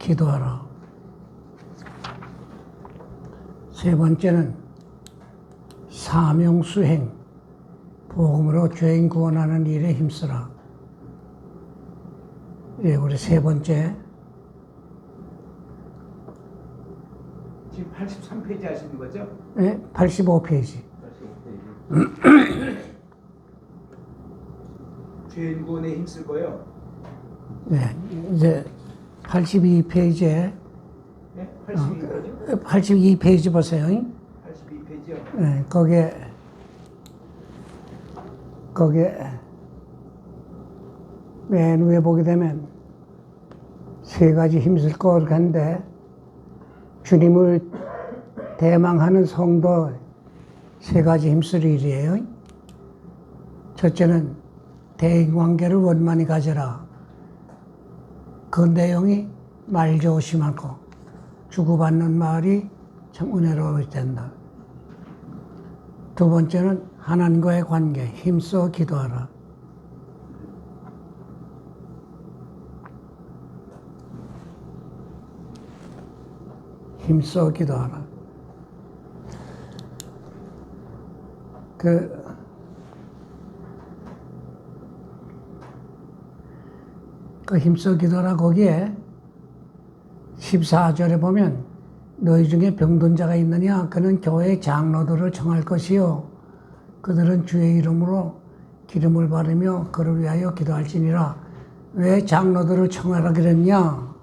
기도하라. 세 번째는 사명 수행, 복음으로 죄인 구원하는 일에 힘쓰라. 예, 우리 세 번째. 지금 83페이지 하시는 거죠? 네, 85페이지. 85페이지. 죄인 구원에 힘쓸 거요. 네, 이제 82페이지에 네? 82페이지? 82페이지 보세요. 82페이지요. 네, 거기에 맨 위에 보게 되면 세 가지 힘쓸 것 같은데, 주님을 대망하는 성도 세 가지 힘쓸 일이에요. 첫째는 대인관계를 원만히 가져라. 그 내용이 말 조심하고 주고받는 말이 참 은혜로워야 된다. 두 번째는 하나님과의 관계, 힘써 기도하라. 힘써 기도하라. 그 힘써 기도하라 거기에 14절에 보면 너희 중에 병든 자가 있느냐? 그는 교회 장로들을 청할 것이요. 그들은 주의 이름으로 기름을 바르며 그를 위하여 기도할지니라. 왜 장로들을 청하라 그랬냐?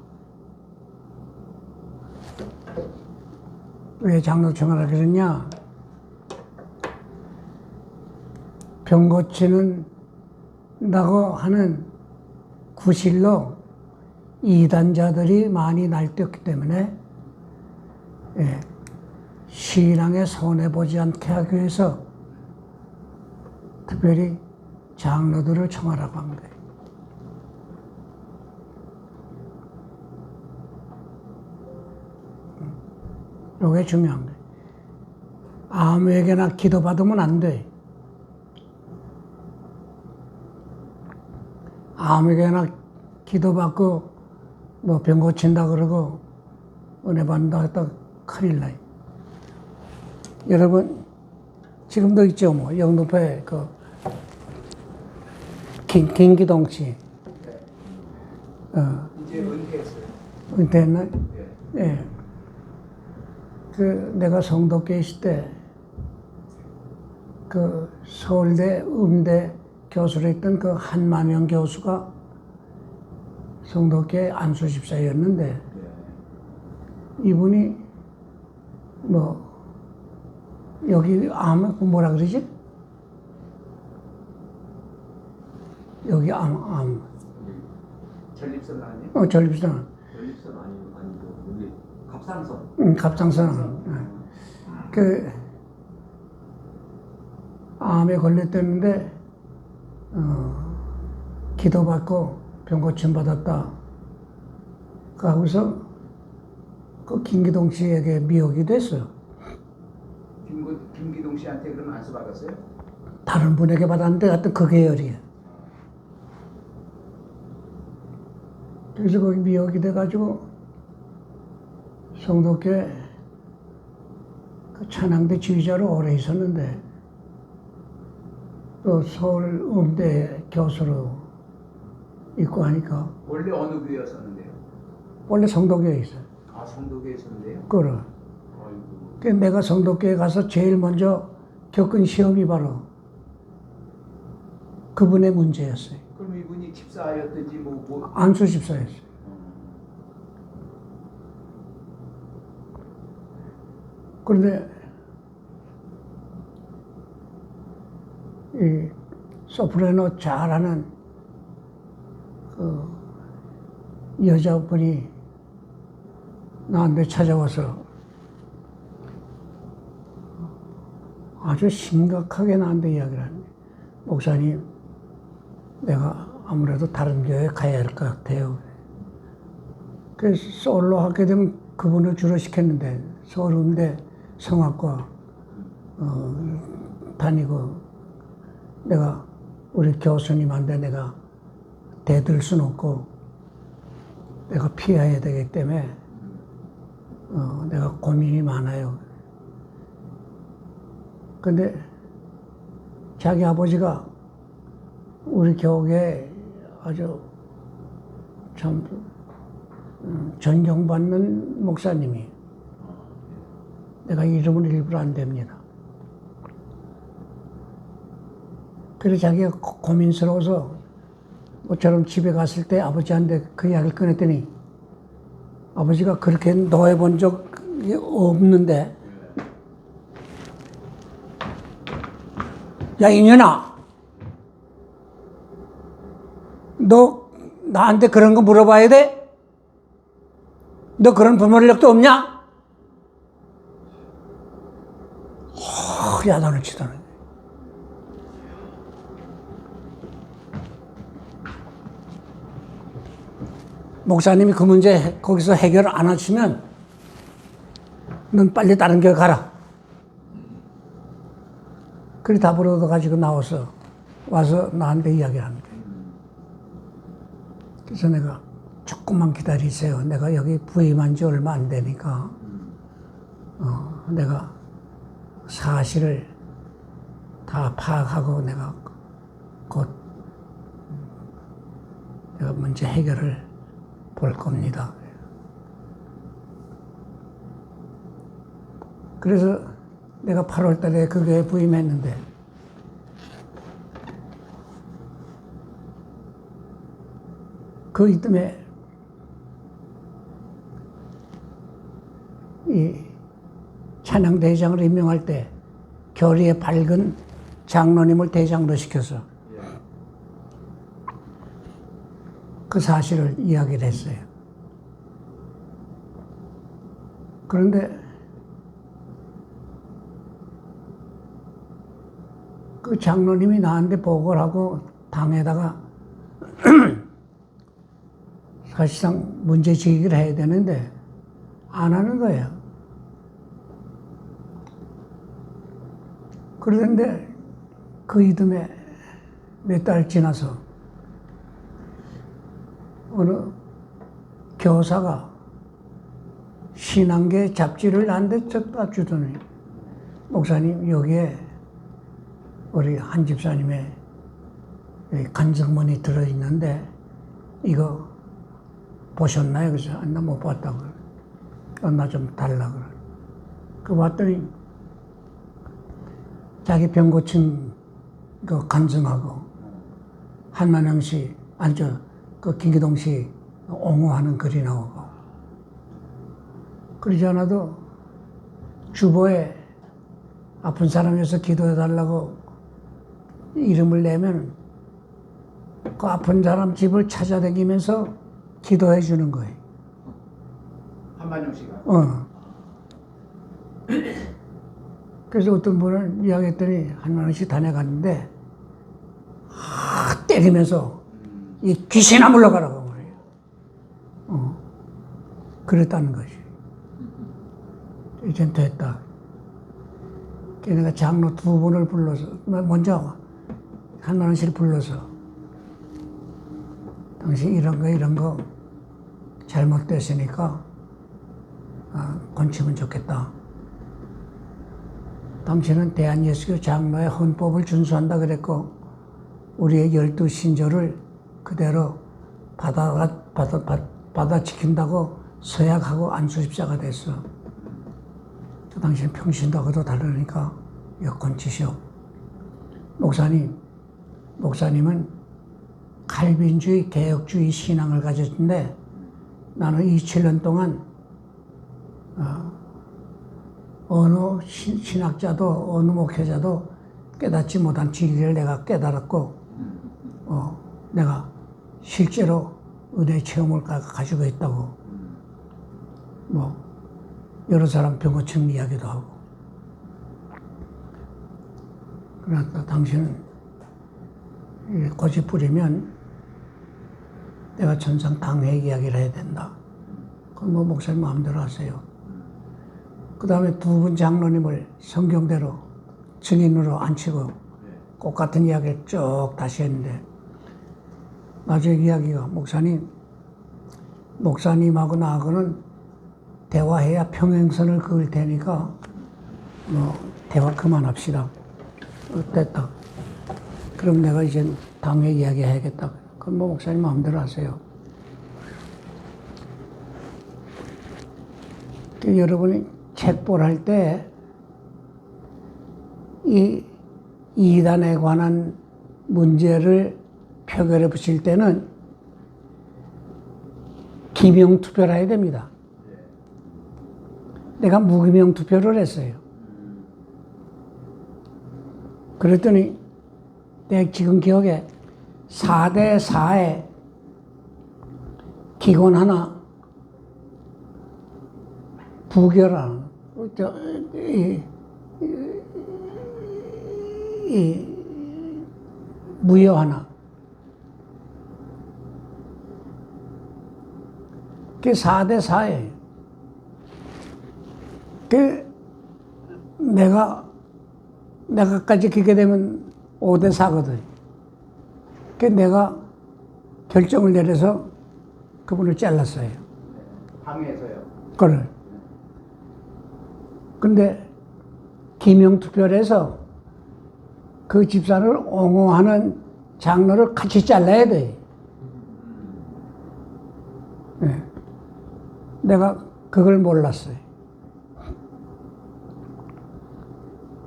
왜 장로 청하라 그랬냐? 병 고치는다고 하는 구실로 이단자들이 많이 날뛰었기 때문에, 예, 신앙에 손해보지 않게 하기 위해서 특별히 장로들을 청하라고 한 거예요. 이게 중요한 거예요. 아무에게나 기도받으면 안 돼. 아무에게나 기도받고 뭐 병 고친다 그러고 은혜 받는다 했다 큰일 나요. 여러분 지금도 있죠, 뭐 영등포에 그 김기동 씨. 이제 은퇴했어요. 은퇴했나? 예. 예. 내가 성도교회 있을 때 그 서울대 음대 교수로 했던 그 한만영 교수가 성도교회 안수집사였는데, 이분이 뭐 여기 뭐라 그러지? 여기 전립선 아니에요? 전립선. 전립선 아니고 여기 갑상선. 갑상선. 암에 걸렸댔는데 기도받고 병 고침 받았다. 거기서 그 김기동 씨에게 미혹이 됐어요. 김기동 씨한테 그럼 안수 받았어요? 다른 분에게 받았는데 하여튼 그 계열이에요. 그래서 거기 미혹이 돼가지고 성도교회 그 찬양대 지휘자로 오래 있었는데, 또 서울 음대 교수로 있고 하니까. 원래 어느 교회였었는데요? 원래 성도교회에 있어요. 아, 성도교회 있었는데요? 그래. 아이고. 그 내가 성도교회 가서 제일 먼저 겪은 시험이 바로 그분의 문제였어요. 그럼 이분이 집사였든지 뭐. 안수 집사였어요. 그런데 이 소프라노 잘하는 그 여자분이 나한테 찾아와서 아주 심각하게 나한테 이야기를 하네. 목사님, 내가 아무래도 다른 교회에 가야 할 것 같아요. 그래서 솔로 하게 되면 그분을 주로 시켰는데, 서울 음대 성악과 다니고, 내가 우리 교수님한테 내가 대들 수는 없고, 내가 피해야 되기 때문에 내가 고민이 많아요. 근데 자기 아버지가 우리 교회에 아주 참 존경받는 목사님이, 내가 이름은 일부러 안 됩니다. 그래서 자기가 고민스러워서 모처럼 집에 갔을 때 아버지한테 그 이야기를 꺼냈더니 아버지가 그렇게 노해본 적이 없는데, 야 이년아, 너 나한테 그런 거 물어봐야 돼? 너 그런 부모력도 없냐? 야단을 치다는. 목사님이 그 문제 거기서 해결 안 하시면 넌 빨리 다른 교회 가라. 그리 답을 얻어가지고 나와서 와서 나한테 이야기합니다. 그래서 내가 조금만 기다리세요. 내가 여기 부임한 지 얼마 안 되니까 내가 사실을 다 파악하고 내가 곧 내가 문제 해결을 볼 겁니다. 그래서 내가 8월 달에 그 교회에 부임했는데 그 이듬해 이 찬양대장을 임명할 때 교리에 밝은 장로님을 대장으로 시켜서 그 사실을 이야기를 했어요. 그런데 그 장로님이 나한테 보고를 하고 당에다가 사실상 문제 제기를 해야 되는데 안 하는 거예요. 그런데 그 이듬해 몇 달 지나서 어느 교사가 신앙계 잡지를 나한테 쫙 주더니, 목사님 여기에 우리 한 집사님의 간증문이 들어있는데 이거 보셨나요? 그래서 나 못 봤다고. 나 좀 달라고. 그 봤더니 자기 병 고친 그 간증하고 한만영 씨, 그 김기동 씨 옹호하는 글이 나오고, 그러지 않아도 주보에 아픈 사람에서 기도해달라고 이름을 내면 그 아픈 사람 집을 찾아다니면서 기도해 주는 거예요. 한만영 씨가. 그래서 어떤 분은 이야기했더니 한만영 씨 다녀갔는데 때리면서 이 귀신아 물러가라고 그래요. 그랬다는 것이. 이젠 됐다. 걔네가 장로 두 분을 불러서, 먼저 한만원 씨를 불러서 당신 이런 거 잘못됐으니까 고치면 좋겠다. 당신은 대한예수교 장로의 헌법을 준수한다 그랬고 우리의 12신조를 그대로 받아 지킨다고 서약하고 안수집사가 됐어. 저 당신 평신도하고도 다르니까 여건 치시오. 목사님은 칼빈주의, 개혁주의 신앙을 가졌는데 나는 27년 동안 어느 신학자도 어느 목회자도 깨닫지 못한 진리를 내가 깨달았고 내가 실제로 은혜 체험을 가지고 있다고 여러 사람 병 고치는 이야기도 하고. 그러니까 당신은 고집 부리면 내가 전상 당회 이야기를 해야 된다. 그건 목사님 마음대로 하세요. 그 다음에 두 분 장로님을 성경대로 증인으로 앉히고 똑같은 이야기를 쭉 다시 했는데 나중에 이야기가, 목사님 목사님하고 나하고는 대화해야 평행선을 그을 테니까 뭐 대화 그만합시다. 됐다. 그럼 내가 이제 당에 이야기해야겠다. 그럼 뭐 목사님 마음대로 하세요. 여러분이 책볼할 때 이 이단에 관한 문제를 표결해 붙일 때는 기명 투표를 해야 됩니다. 내가 무기명 투표를 했어요. 그랬더니 내가 지금 기억에 4대 4에 기권 하나 부결하는 무효 하나. 그게 4대 4예요. 내가까지 그게 되면 5대 4거든. 내가 결정을 내려서 그분을 잘랐어요. 방에서요. 그걸. 근데 기명투표를 해서 그 집사를 옹호하는 장로를 같이 잘라야 돼. 네. 내가 그걸 몰랐어요.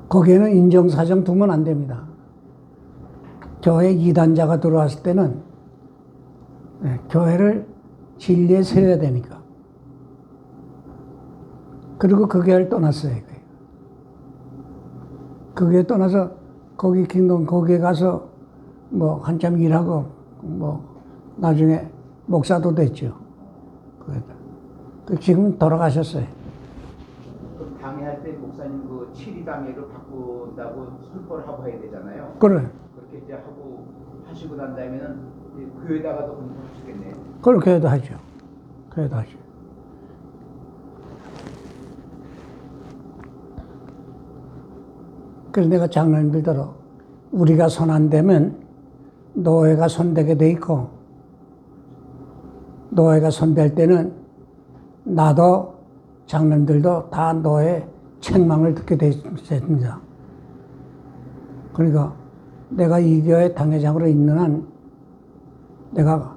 거기에는 인정사정 두면 안 됩니다. 교회 이단자가 들어왔을 때는 교회를 진리에 세워야 되니까. 그리고 그 교회를 떠났어요. 그 교회 떠나서 거기 킹동 거기에 가서 뭐 한참 일하고 뭐 나중에 목사도 됐죠. 지금 돌아가셨어요. 그럼 당회할 때 목사님 그 7위 당회로 바꾼다고 선포를 하고 해야 되잖아요. 그래. 그렇게 이제 하고 하시고 난 다음에는 교회다가도 공부하시겠네요. 그걸 교회도 하죠. 교회도 하죠. 그래서 내가 장로님들대로 우리가 손 안 대면 노예가 손대게 돼 있고, 노예가 손댈 때는 나도 장로님들도 다 노예 책망을 듣게 돼 있습니다. 그러니까 내가 이 교회 당회장으로 있는 한 내가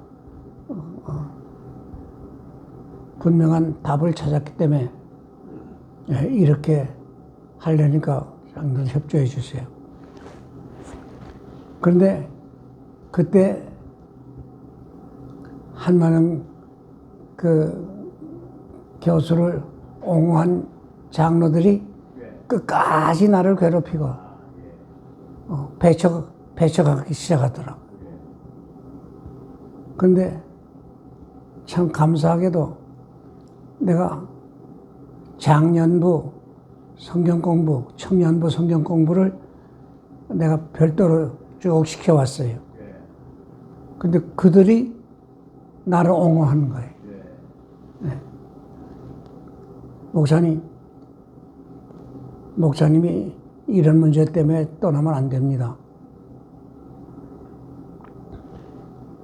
분명한 답을 찾았기 때문에 이렇게 하려니까 장로들 협조해 주세요. 그런데 그때 한만한 그 교수를 옹호한 장로들이 끝까지 나를 괴롭히고 배척하기 시작하더라고. 그런데 참 감사하게도 내가 장년부 성경공부, 청년부 성경공부를 내가 별도로 쭉 시켜왔어요. 근데 그들이 나를 옹호하는 거예요. 네. 목사님이 이런 문제 때문에 떠나면 안 됩니다.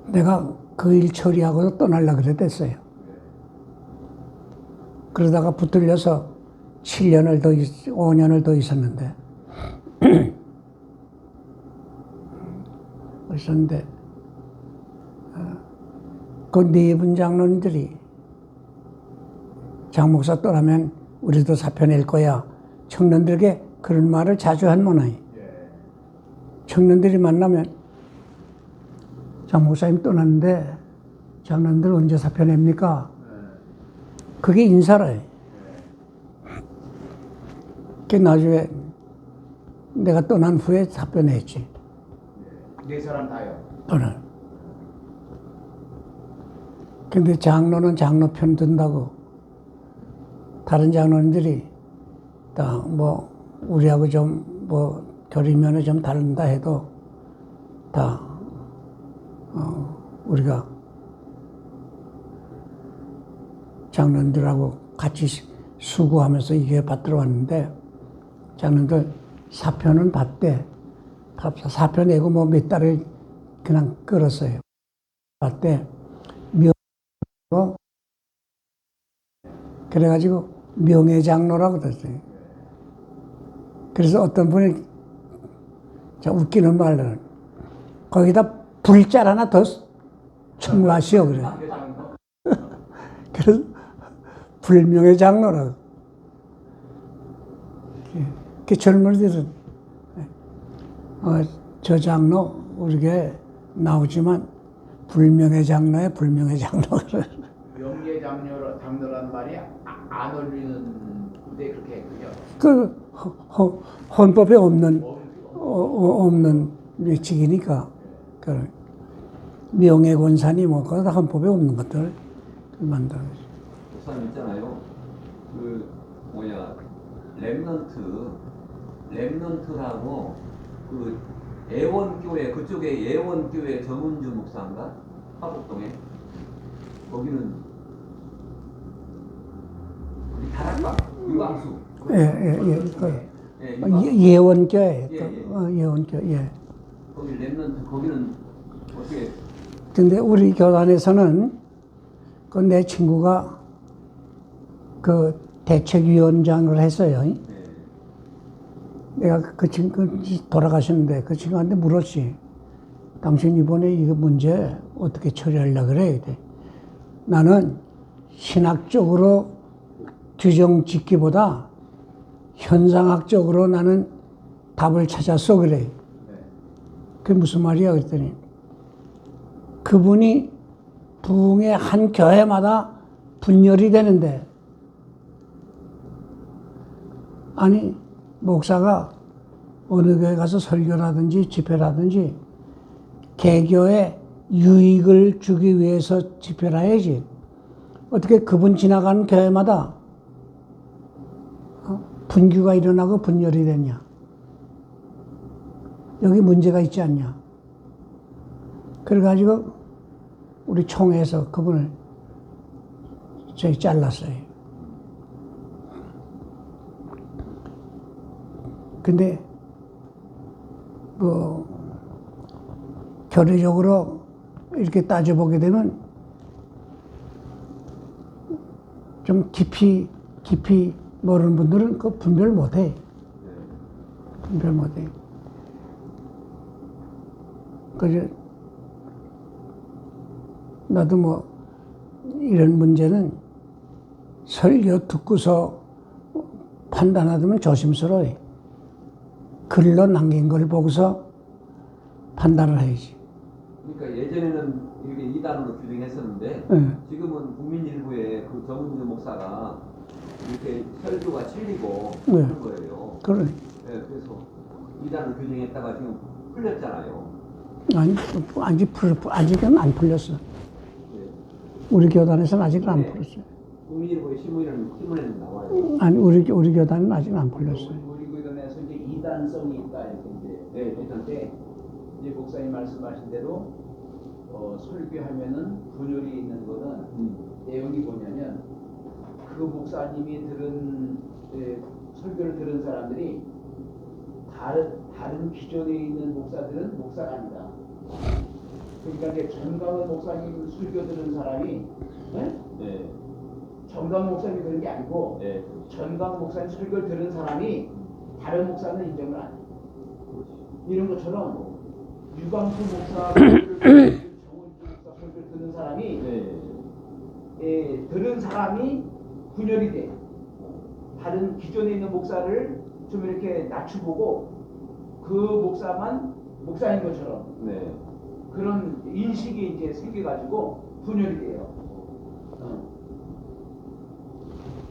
내가 그 일 처리하고 떠나려고 그랬댔어요. 그러다가 붙들려서 5년을 더 있었는데, 그 네 분 장로님들이 장 목사 떠나면 우리도 사표 낼 거야. 청년들에게 그런 말을 자주 한 모양이에요. 청년들이 만나면 장 목사님 떠났는데 장로님들 언제 사표 냅니까? 그게 인사래. 그 나중에 내가 떠난 후에 사표 냈지. 네 사람 다요. 떠난. 근데 장로는 장로 편 든다고 다른 장로님들이 다 뭐 우리하고 좀 뭐 교리면에 좀 다른다 해도 다 우리가 장로님들하고 같이 수고하면서 이게 받들어 왔는데 장로님들 사표는 받대. 사표 내고 뭐 몇 달을 그냥 끌었어요. 받대. 묘 그래가지고 명예장로라고 그랬어요. 그래서 어떤 분이 저 웃기는 말로는 거기다 불자 하나 더 첨가하시오 그래. 그래서 불명예 장로라고. 그 젊은이들은 저 장로 우리게 나오지만 불명예 장로에 불명예 장로 그래. 명예 장로란 말이 안 어울리는 데 그렇게 했군요. 그 헌법에 없는 위치이니까 그 명예권산이 뭐 그거 다 헌법에 없는 것들 만들어. 목사님 있잖아요. 그 뭐야 렘넌트라고 그 예원교회 그쪽에 예원교회 정은주 목사인가 화곡동에 거기는 우리 다락방 유광수 예원교회 예. 예원교회 예. 거기 렘넌트 거기는 어떻게 근데 우리 교단에서는 그 내 친구가 그 대책위원장을 했어요. 네. 내가 그 친구 돌아가셨는데 그 친구한테 물었지. 당신 이번에 이거 문제 어떻게 처리하려고 그래? 나는 신학적으로 규정 짓기보다 현상학적으로 나는 답을 찾았어 그래. 그게 무슨 말이야? 그랬더니 그분이 부흥의 한 교회마다 분열이 되는데 아니 목사가 어느 교회 가서 설교라든지 집회라든지 개교에 유익을 주기 위해서 집회를 해야지. 어떻게 그분 지나가는 교회마다 분규가 일어나고 분열이 되냐. 여기 문제가 있지 않냐. 그래가지고 우리 총회에서 그분을 저희 잘랐어요. 근데 뭐 교리적으로 이렇게 따져보게 되면 좀 깊이 모르는 분들은 그 분별 못해. 분별 못해. 그래서 나도 뭐 이런 문제는 설교 듣고서 판단하면 조심스러워. 글로 남긴 걸 보고서 판단을 해야지. 그러니까 예전에는 이렇게 이단으로 규정했었는데 네. 지금은 국민일보에 그 정은주 목사가 이렇게 설교가 틀리고 네. 하는 거예요. 그래. 네, 그래서 이단을 규정했다가 지금 풀렸잖아요. 아직은 안 풀렸어. 네. 우리 교단에서는 아직은 안 네. 풀렸어. 국민일보의 신문에는 나와요. 아니 우리 교단은 아직 안 풀렸어. 우리 교단에서 이제 이단성이 있다 이렇게 이제 했는데 이제 목사님 말씀하신 대로 설교하면은 분열이 있는 거는 내용이 뭐냐면 그 목사님이 들은 설교를 들은 사람들이 다른 기존에 있는 목사들은 목사가 아니다. 그러니까 이제 전광훈 목사님 설교 들은 사람이 네. 전광훈 목사님이 그런 게 아니고 네. 전광훈 목사님 설교를 들은 사람이 다른 목사는 인정을 안 해. 이런 것처럼 유광수 목사 정은주 목사 설교를 듣는 사람이 네. 들은 사람이 분열이 돼. 다른 기존에 있는 목사를 좀 이렇게 낮춰보고 그 목사만 목사인 것처럼 네. 그런 인식이 이제 생겨가지고 분열이 돼요.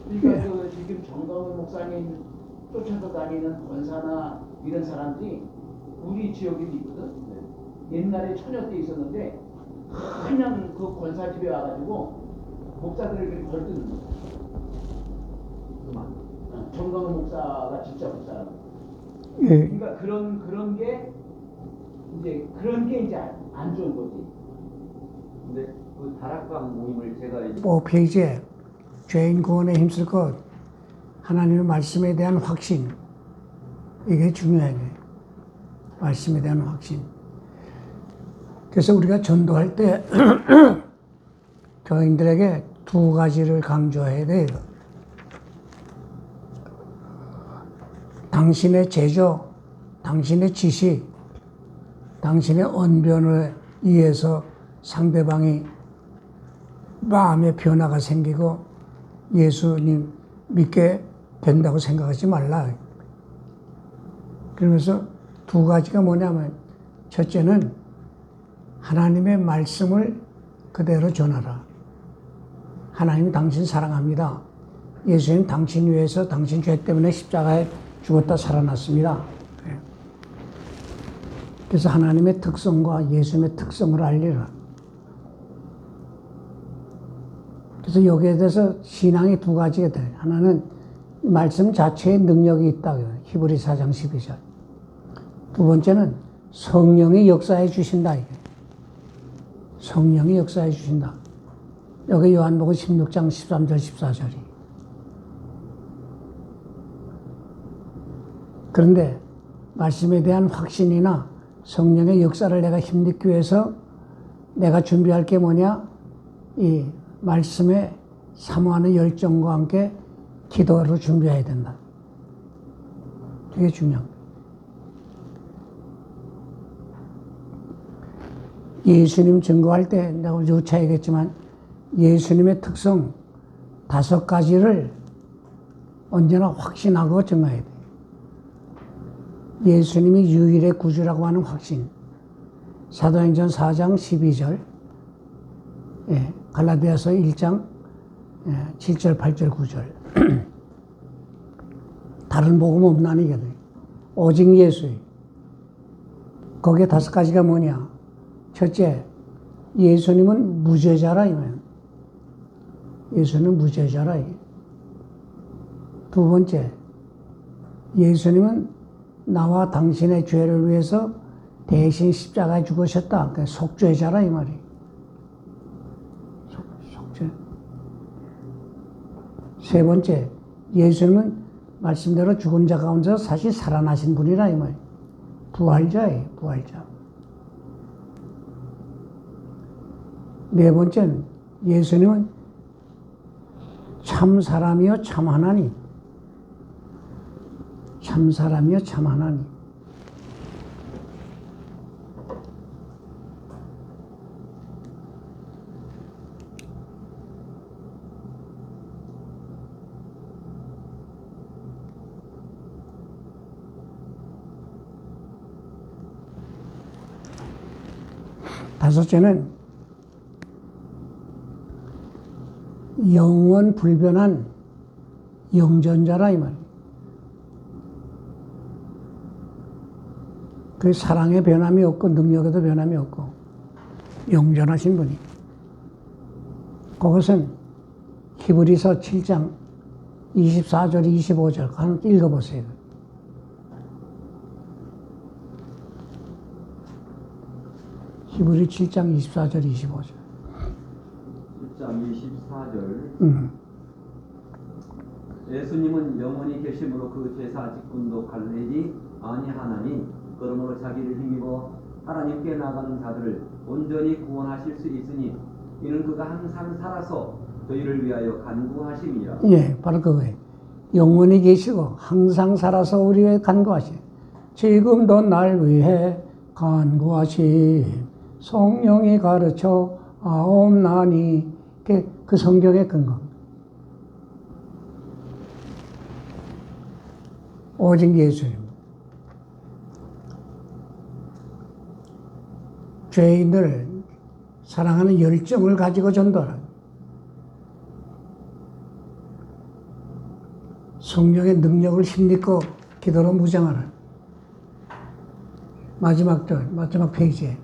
그러니까 그 지금 정광훈 목사님 쫓아서 다니는 권사나 이런 사람들이 우리 지역에도 있거든. 옛날에 처녀 때 있었는데 그냥 그 권사 집에 와가지고 목사들을 이렇게 걸뜨는 거야. 정광훈 목사가 진짜 목사라고. 예. 그러니까 그런 게 이제 안 좋은 거지. 근데 그 다락방 모임을 제가 이제 5페이지에 죄인 구원에 힘쓸 것, 하나님의 말씀에 대한 확신, 이게 중요해. 말씀에 대한 확신. 그래서 우리가 전도할 때 교인들에게 두 가지를 강조해야 돼요. 당신의 제조, 당신의 지식, 당신의 언변에 의해서 상대방이 마음의 변화가 생기고 예수님 믿게 된다고 생각하지 말라. 그러면서 두 가지가 뭐냐면, 첫째는 하나님의 말씀을 그대로 전하라. 하나님 당신 사랑합니다. 예수님 당신 위해서 당신 죄 때문에 십자가에 죽었다 살아났습니다. 그래서 하나님의 특성과 예수님의 특성을 알리라. 그래서 여기에 대해서 신앙이 두 가지가 돼. 하나는 말씀 자체의 능력이 있다. 히브리 4장 12절. 두 번째는 성령이 역사해 주신다. 이게. 성령이 역사해 주신다. 여기 요한복음 16장 13절 14절이. 그런데 말씀에 대한 확신이나 성령의 역사를 내가 힘입기 위해서 내가 준비할 게 뭐냐? 이 말씀에 사모하는 열정과 함께 기도를 준비해야 된다. 되게 중요합니다. 예수님 증거할 때 내가 누차 얘기했지만 예수님의 특성 5가지를 언제나 확신하고 증거해야 돼. 예수님이 유일의 구주라고 하는 확신. 사도행전 4장 12절, 갈라디아서 1장 7절, 8절, 9절. 다른 복음 없나니거든. 오직 예수의. 거기에 5가지가 뭐냐? 첫째, 예수님은 무죄자라 이거예요. 예수는 무죄자라 이게. 두 번째, 예수님은 나와 당신의 죄를 위해서 대신 십자가에 죽으셨다. 그러니까 속죄자라 이 말이. 속죄. 세 번째, 예수님은 말씀대로 죽은 자 가운데서 다시 살아나신 분이라 이 말이. 부활자예요, 부활자. 네 번째는 예수님은 참 사람이요 참 하나님. 참 사람이요 참 하나님. 다섯째는 영원 불변한 영전자라 이 말이에요. 그 사랑에 변함이 없고 능력에도 변함이 없고 영전하신 분이. 그것은 히브리서 7장 24절 25절 함께 읽어보세요. 히브리 7장 24절 25절. 7장 24절. 예수님은 영원히 계심으로 그 제사 직분도 갈리지 아니하나니 그러므로 자기를 힘입어 하나님께 나가는 자들을 온전히 구원하실 수 있으니 이는 그가 항상 살아서 저희를 위하여 간구하심이라. 예, 바로 그거예요. 영원히 계시고 항상 살아서 우리 위해 간구하심. 지금도 날 위해 간구하심. 성령이 가르쳐 아옵나니. 그 성경의 근거. 오직 예수님. 죄인들 사랑하는 열정을 가지고 전도하라. 성령의 능력을 힘입고 기도로 무장하라. 마지막 페이지에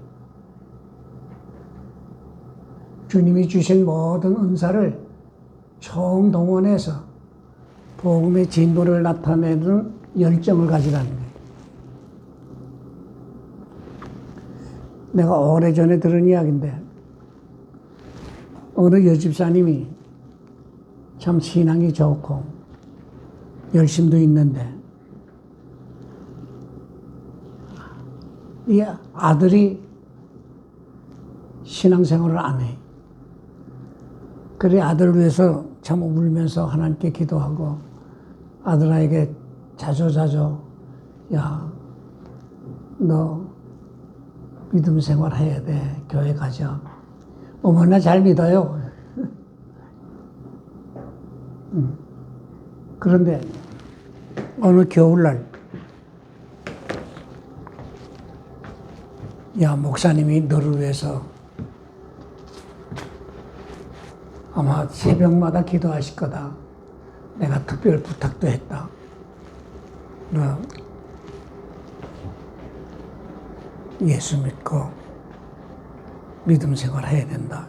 주님이 주신 모든 은사를 총동원해서 복음의 진보를 나타내는 열정을 가지라는 거예요. 내가 오래전에 들은 이야기인데 어느 여집사님이 참 신앙이 좋고 열심도 있는데 이 아들이 신앙생활을 안 해. 그래 아들을 위해서 참 울면서 하나님께 기도하고 아들에게 자주 야, 너 믿음 생활 해야 돼. 교회 가자. 어머나 잘 믿어요. 그런데 어느 겨울날 야, 목사님이 너를 위해서 아마 새벽마다 기도하실 거다. 내가 특별 부탁도 했다. 너 예수 믿고 믿음 생활 해야 된다.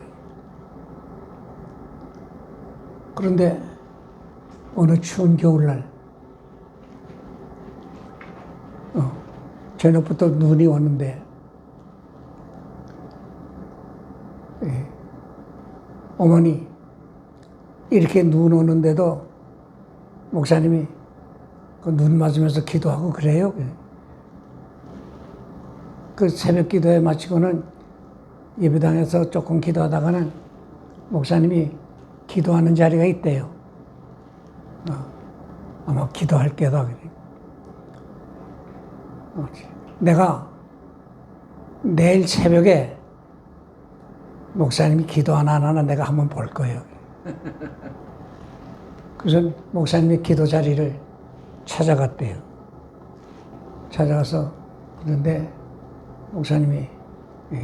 그런데 어느 추운 겨울날 저녁부터 눈이 오는데 어머니 이렇게 눈 오는데도 목사님이 그 눈 맞으면서 기도하고 그래요. 그 새벽 기도에 마치고는 예배당에서 조금 기도하다가는 목사님이 기도하는 자리가 있대요. 아마 기도할 게다. 내가 내일 새벽에 목사님이 기도하나 안 하나 내가 한번 볼 거예요. 그래서 목사님이 기도 자리를 찾아갔대요. 찾아가서 그런데 목사님이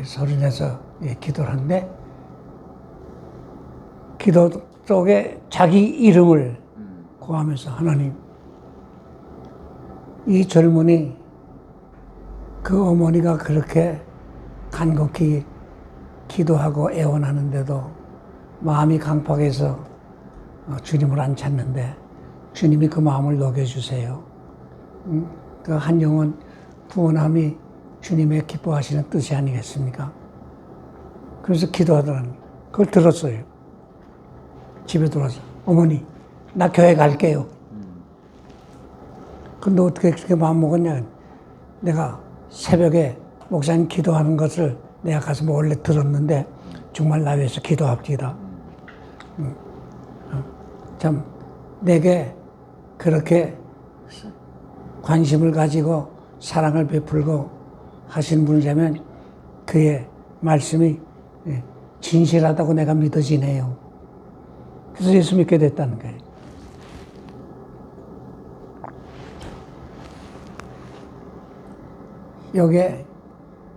소리 내서 기도를 하는데 기도 속에 자기 이름을 구하면서 하나님, 이 젊은이 그 어머니가 그렇게 간곡히 기도하고 애원하는데도 마음이 강팍해서 주님을 안 찾는데 주님이 그 마음을 녹여주세요. 그 한 영혼 구원함이 주님의 기뻐하시는 뜻이 아니겠습니까? 그래서 기도하더라는 그걸 들었어요. 집에 들어와서 어머니 나 교회 갈게요. 근데 어떻게 그렇게 마음 먹었냐? 내가 새벽에 목사님 기도하는 것을 내가 가서 몰래 들었는데 정말 나 위해서 기도합시다. 참 내게 그렇게 관심을 가지고 사랑을 베풀고 하시는 분이라면 그의 말씀이 진실하다고 내가 믿어지네요. 그래서 예수 믿게 됐다는 거예요. 여기에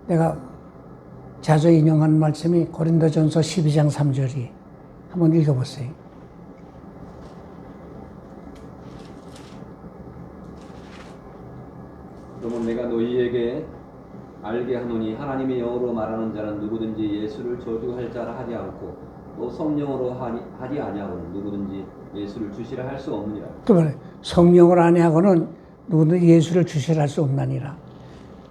내가 자주 인용하는 말씀이 고린도전서 12장 3절이 한번 읽어보세요. 그러면 내가 너희에게 알게 하노니 하나님의 영으로 말하는 자는 누구든지 예수를 저주할 자라 하지 않고 또 성령으로 하지 아니하고는 누구든지 예수를 주시라 할 수 없느니라. 그러면 성령으로 아니하고는 누구든지 예수를 주시라 할 수 없나니라.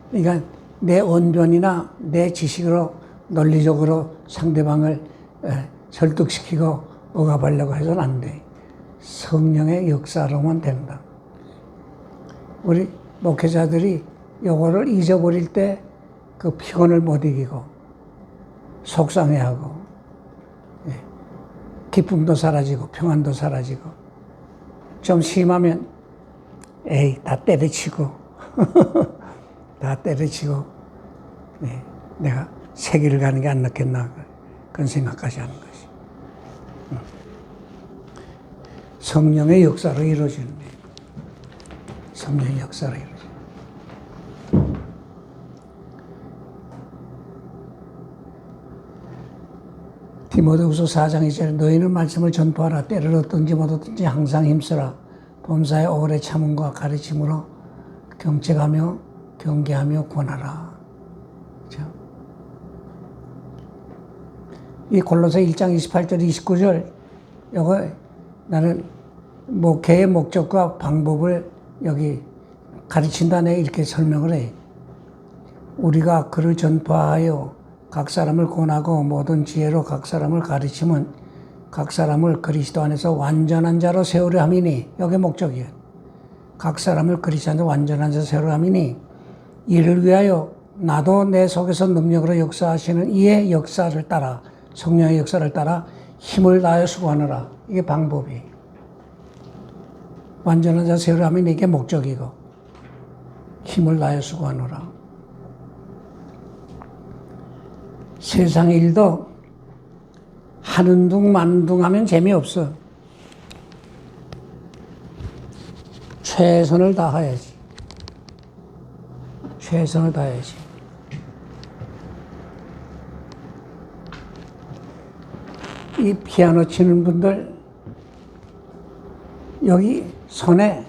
그러니까 내 언변이나 내 지식으로 논리적으로 상대방을 설득시키고 억압하려고 해서는 안 돼. 성령의 역사로만 된다. 우리 목회자들이 요거를 잊어버릴 때 그 피곤을 못 이기고 속상해하고 기쁨도 사라지고 평안도 사라지고 좀 심하면 에이 다 때려치고 다 때려치고 내가 세기를 가는 게 안 낫겠나 그런 생각까지 하는 것이 성령의 역사로 이루어지는 거예요. 성령의 역사로 이루어지는 디모데후서 4장 2절 너희는 말씀을 전파하라. 때를 얻든지 못 얻든지 항상 힘쓰라. 범사에 오래 참음과 가르침으로 경책하며 경계하며 권하라. 그렇죠? 이 골로새 1장 28절 29절 이거 나는 목회의 목적과 방법을 여기 가르친다네 이렇게 설명을 해. 우리가 그를 전파하여 각 사람을 권하고 모든 지혜로 각 사람을 가르치면 각 사람을 그리스도 안에서 완전한 자로 세우려 함이니 여기 목적이에요. 각 사람을 그리스도 안에서 완전한 자로 세우려 함이니 이를 위하여 나도 내 속에서 능력으로 역사하시는 이의 역사를 따라 성령의 역사를 따라 힘을 다하여 수고하느라. 이게 방법이에요. 완전한 자세를 하면 이게 목적이고 힘을 다해 수고하노라. 세상 일도 하는 둥 마는 둥 하면 재미없어. 최선을 다해야지. 최선을 다해야지. 이 피아노 치는 분들 여기 손에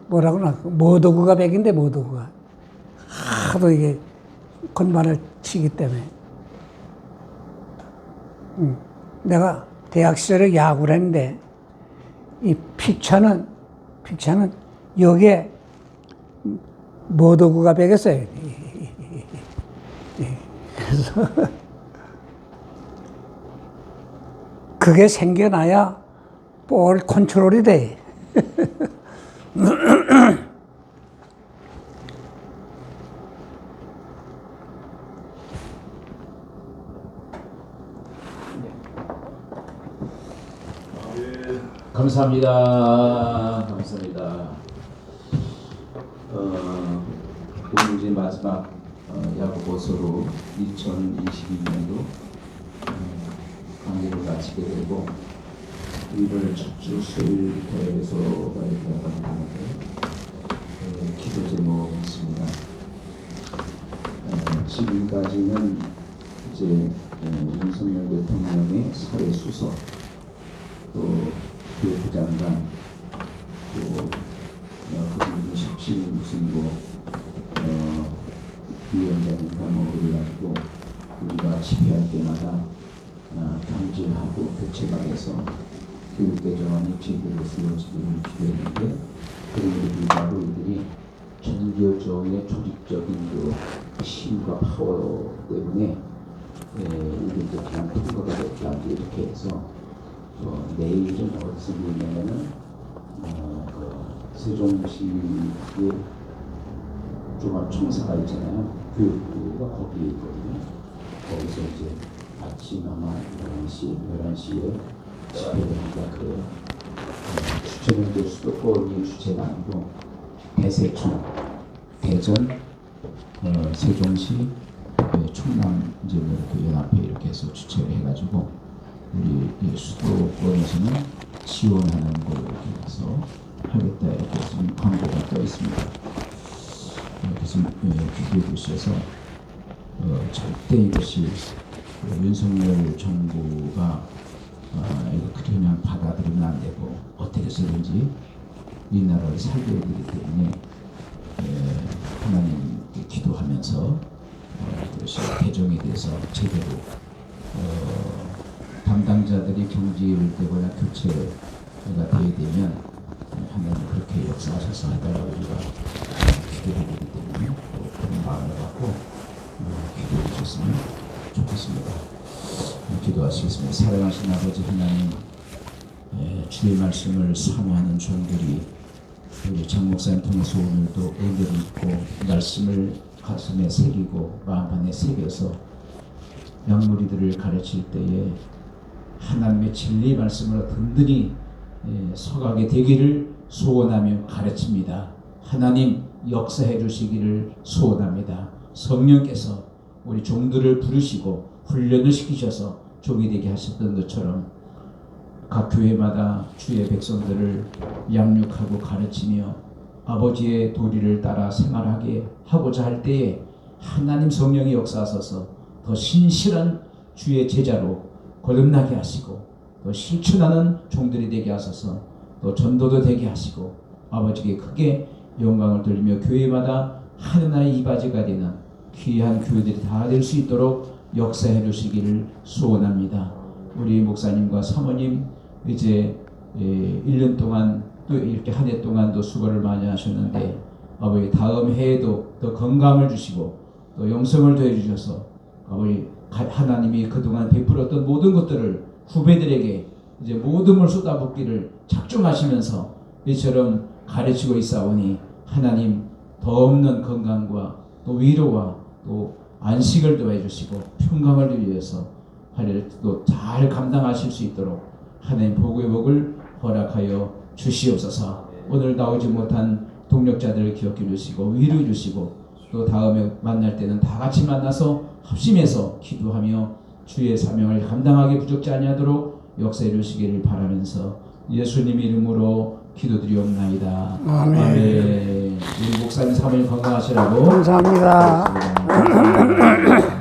뭐라고 나 모도구가 백인데 모도구가 하도 이게 건반을 치기 때문에 내가 대학 시절에 야구를 했는데 이 피처는 여기에 모도구가 백였어요. 그래서 그게 생겨나야 볼 컨트롤이 돼. 감사합니다. 감사합니다. 오늘 이제 마지막 야고보서로 2022년도 강의를 마치게 되고 우리를 첫주 수요일부터 해서 나가는데 기도 제목이 있습니다. 지금까지는 이제 윤석열 대통령의 살해 수석 또 교육부 장관 또 그분이 섭씨 무슨 위원장인가 뭐를 가지고 우리가 집회할 때마다 경질하고 교체당해서 교육개정안이 제대로 쓰여지기를 기대했는데 그럼에도 불구하고 이들이 전교조의 조직적인 그 힘과 파워 때문에 이들도 그냥 통과가 됐다 이렇게 해서 내일은 어디서 보냐면은 세종시의 종합청사가 있잖아요. 교육부가 거기에 있거든요. 거기서 이제 아침 아마 11시에 집회를 한다 그래요. 주체는 이제 수도권이 주체가 아니고 대세청, 대전, 세종시, 충남 이제 뭐 이렇게 연합회 이렇게 해서 주체를 해가지고 우리 수도권에서는 지원하는 걸로 이렇게 해서 하겠다 이렇게 지금 광고가 떠 있습니다. 그래서 기도해 주셔서 절대 이것이 윤석열 정부가 이거 그냥 받아들이면 안 되고 어떻게 해서든지 이 나라를 살려야 되기 때문에 하나님께 기도하면서 그것이 개정에 대해서 제대로 담당자들이 경질되거나 교체가 되어야 되면 하나님 그렇게 역사하셔서 해달라고 우리가 기도해 드리기 때문에 그런 마음을 갖고 기도해 주셨으면 좋겠습니다. 기도하시겠습니다. 사랑하신 아버지 하나님, 주의 말씀을 사모하는 종들이 우리 장 목사님 통해서 오늘도 은혜를 입고 말씀을 가슴에 새기고 마음 안에 새겨서 양무리들을 가르칠 때에 하나님의 진리 말씀으로 든든히 서가게 되기를 소원하며 가르칩니다. 하나님 역사해 주시기를 소원합니다. 성령께서 우리 종들을 부르시고 훈련을 시키셔서 종이 되게 하셨던 것처럼 각 교회마다 주의 백성들을 양육하고 가르치며 아버지의 도리를 따라 생활하게 하고자 할 때에 하나님 성령이 역사하셔서 더 신실한 주의 제자로 거듭나게 하시고 더 실천하는 종들이 되게 하셔서 또 전도도 되게 하시고 아버지께 크게 영광을 돌리며 교회마다 하나의 이바지가 되는 귀한 교회들이 다 될 수 있도록 역사해 주시기를 소원합니다. 우리 목사님과 사모님 이제 1년 동안 또 이렇게 한 해 동안도 수고를 많이 하셨는데 아버지 다음 해에도 더 건강을 주시고 또 영성을 더해 주셔서 아버지 하나님이 그동안 베풀었던 모든 것들을 후배들에게 이제 모든 걸 쏟아붓기를 작정하시면서 이처럼 가르치고 있사오니 하나님 더 없는 건강과 또 위로와 또 안식을 더해 주시고 평강을 위해서 하리를 또 잘 감당하실 수 있도록 하나님 복의 복을 허락하여 주시옵소서. 오늘 나오지 못한 동력자들을 기억해 주시고 위로해 주시고 또 다음에 만날 때는 다 같이 만나서 합심해서 기도하며 주의 사명을 감당하게 부족지 아니하도록 역사해 주시기를 바라면서 예수님 이름으로 기도드리옵나이다. 아멘. 우리 목사님 사모님 건강하시라고 감사합니다. 기도드리겠습니다.